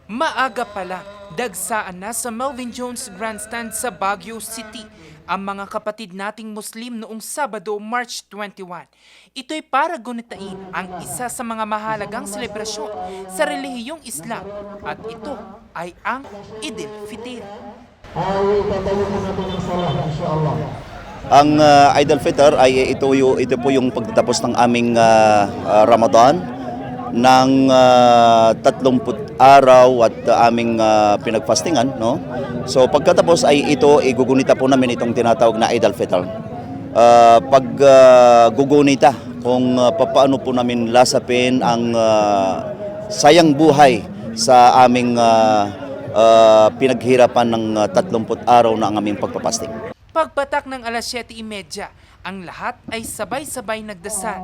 Maaga pa lang, dagsaan na sa Melvin Jones Grandstand sa Baguio City ang mga kapatid nating Muslim noong Sabado, March 21. Ito'y para gunitain ang isa sa mga mahalagang selebrasyon sa relihiyong Islam at ito ay ang Idil Fitr. Ay, tatayin mo natin ang salah, insyaAllah. Ang Eid al-Fitr ay ito po yung pagtatapos ng aming Ramadan ng 30 araw at aming pinagfastingan, no? So pagkatapos ay ito igugunita po namin itong tinatawag na Eid al-Fitr. Gugunita kung paano po namin lasapin ang sayang buhay sa aming pinaghirapan ng 30 araw na ang aming pagpapasting. Pagpatak ng alas 7:30, ang lahat ay sabay-sabay nagdasal.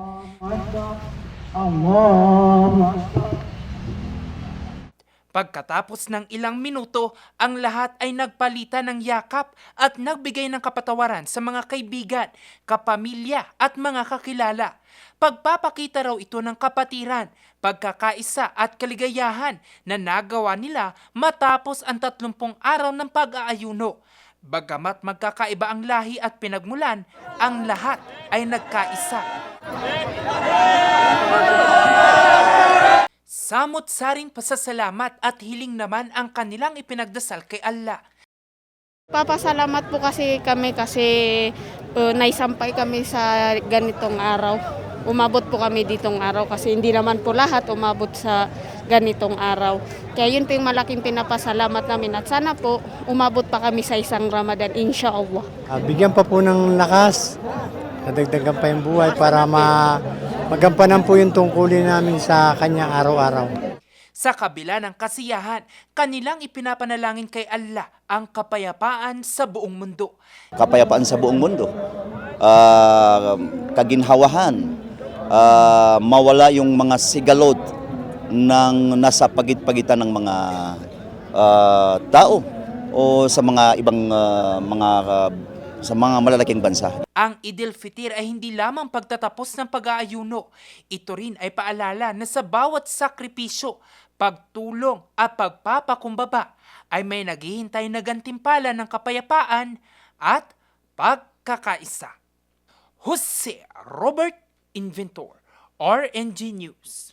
Pagkatapos ng ilang minuto, ang lahat ay nagpalitan ng yakap at nagbigay ng kapatawaran sa mga kaibigan, kapamilya at mga kakilala. Pagpapakita raw ito ng kapatiran, pagkakaisa at kaligayahan na nagawa nila matapos ang 30 araw ng pag-aayuno. Bagamat magkakaiba ang lahi at pinagmulan, ang lahat ay nagkaisa. Samot-saring pasasalamat at hiling naman ang kanilang ipinagdasal kay Allah. Papasalamat po kasi naisampay kami sa ganitong araw. Umabot po kami ditong araw kasi hindi naman po lahat umabot sa ganitong araw. Kaya yun po yung malaking pinapasalamat namin at sana po umabot pa kami sa isang Ramadan, insyaAllah. Bigyan pa po ng lakas, nadagdagan pa yung buhay para magampanan po yung tungkulin namin sa kanyang araw-araw. Sa kabila ng kasiyahan, kanilang ipinapanalangin kay Allah ang kapayapaan sa buong mundo. Kapayapaan sa buong mundo, kaginhawahan, mawala yung mga sigalot ng nasa pagit-pagitan ng mga tao o sa mga ibang sa mga malalaking bansa. Ang Idil Fitr ay hindi lamang pagtatapos ng pag-aayuno. Ito rin ay paalala na sa bawat sakripisyo, pagtulong at pagpapakumbaba ay may naghihintay na gantimpala ng kapayapaan at pagkakaisa. Jose Robert Inventor, RNG News.